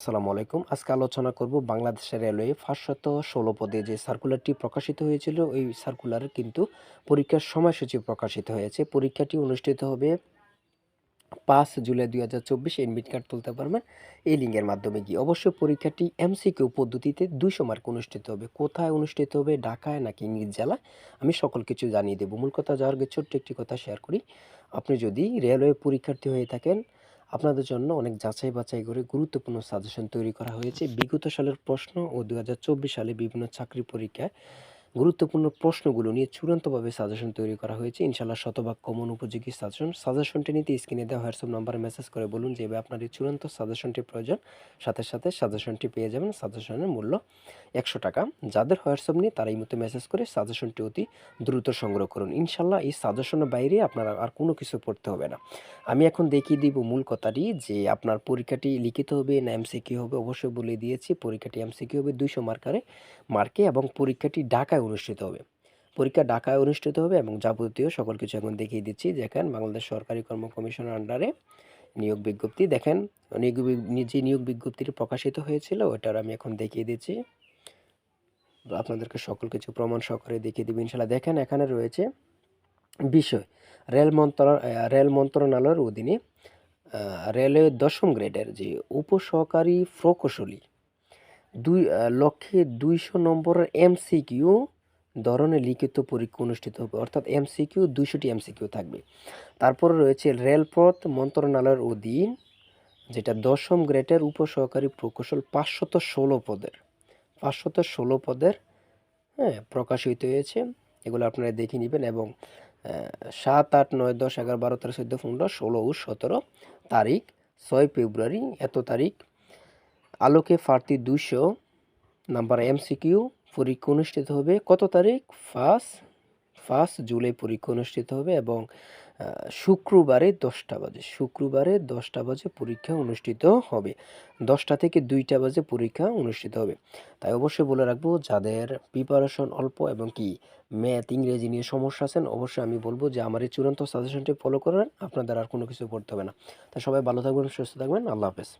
আসসালামু আলাইকুম। আজকে আলোচনা করব বাংলাদেশ রেলওয়ে 516 পদে যে সার্কুলারটি প্রকাশিত হয়েছিল, ওই সার্কুলারের কিন্তু পরীক্ষার সময়সূচি প্রকাশিত হয়েছে। পরীক্ষাটি অনুষ্ঠিত হবে 5 জুলাই 2024। এডমিট কার্ড তুলতে পারবেন এই লিঙ্কের মাধ্যমে গিয়ে। অবশ্যই পরীক্ষাটি এমসিকিউ পদ্ধতিতে 200 মার্ক অনুষ্ঠিত হবে। কোথায় অনুষ্ঠিত হবে, ঢাকায় নাকি নিজ জেলায়, আমি সকল কিছু জানিয়ে দেব। মূল কথা যাওয়ার আগে ছোট্ট একটি কথা শেয়ার করি। আপনি যদি রেলওয়ে পরীক্ষার্থী হয়ে থাকেন, আপনাদের জন্য অনেক যাচাই বাছাই করে গুরুত্বপূর্ণ সাজেশন তৈরি করা হয়েছে। বিগত সালের প্রশ্ন ও 2024 সালে বিভিন্ন চাকরি পরীক্ষায় গুরুত্বপূর্ণ প্রশ্নগুলো নিয়ে চূড়ান্তভাবে সাজেশন তৈরি করা হয়েছে। ইনশাআল্লাহ শতভাগ কমন উপযোগী সাজেশনটি নিতে স্ক্রিনে দেওয়া হোয়াটসঅ্যাপ নাম্বারে মেসেজ করে বলুন যে আপনার এই চূড়ান্ত সাজেশনটি প্রয়োজন। সাথে সাথে সাজেশনটি পেয়ে যাবেন। সাজেশনের মূল্য 100 টাকা। যাদের হোয়াটসঅ্যাপ নেই তারা এই মতো মেসেজ করে সাজেশনটি অতি দ্রুত সংগ্রহ করুন। ইনশাআল্লাহ এই সাজেশনের বাইরে আপনারা আর কোনো কিছু পড়তে হবে না। আমি এখন দেখিয়ে দিব মূল কথাটি যে আপনার পরীক্ষাটি লিখিত হবে না এমসিকিউ হবে। অবশ্যই বলে দিয়েছি পরীক্ষাটি এমসিকিউ হবে 200 মার্কে এবং পরীক্ষাটি ঢাকায় অনুষ্ঠিত হবে। পরীক্ষা ঢাকায় অনুষ্ঠিত হবে এবং যাবতীয় সকল কিছু এখন দেখিয়ে দিচ্ছি। দেখেন, বাংলাদেশ সরকারি কর্ম কমিশনের আন্ডারে নিয়োগ বিজ্ঞপ্তি। দেখেন, যে নিয়োগ বিজ্ঞপ্তিটি প্রকাশিত হয়েছিল ওটার আমি এখন দেখিয়ে দিচ্ছি। আপনাদেরকে সকল কিছু প্রমাণ সহকারে দেখিয়ে দিব ইনশাআল্লাহ। দেখেন, এখানে রয়েছে বিষয় রেল মন্ত্রণালয়ের অধীনে রেলওয়ে 10ম গ্রেডের যে উপসহকারী প্রকৌশলী 2,00,200 নম্বরের এমসিকিউ ধরনের লিখিত পরীক্ষা অনুষ্ঠিত হবে। অর্থাৎ এমসিকিউ 200টি এমসিকিউ থাকবে। তারপরে রয়েছে রেলপথ মন্ত্রণালয়ের অধীন যেটা 10ম গ্রেডের উপসহকারী প্রকৌশল 516 পদের হ্যাঁ প্রকাশিত হয়েছে। এগুলো আপনারা দেখে নেবেন এবং 7, 8, 9, 10, 11, 12, 13, 14, 15, 16 ও 17 তারিখ, 6 ফেব্রুয়ারি এত তারিখ আলোকে প্রার্থী 200 নাম্বার এমসিকিউ পরীক্ষা অনুষ্ঠিত হবে। কত তারিখ? 5 জুলাই পরীক্ষা অনুষ্ঠিত হবে এবং শুক্রবারে 10টা বাজে পরীক্ষা অনুষ্ঠিত হবে। 10টা থেকে 2টা বাজে পরীক্ষা অনুষ্ঠিত হবে। তাই অবশ্যই বলে রাখবো, যাদের প্রিপারেশন অল্প এবং কি ম্যাথ ইংরেজি নিয়ে সমস্যা আছেন, অবশ্যই আমি বলবো যে আমার এই চূড়ান্ত সাজেশনটি ফলো করেন। আপনাদের আর কোনো কিছু পড়তে হবে না। তাই সবাই ভালো থাকবেন, সুস্থ থাকবেন। আল্লাহ হাফেজ।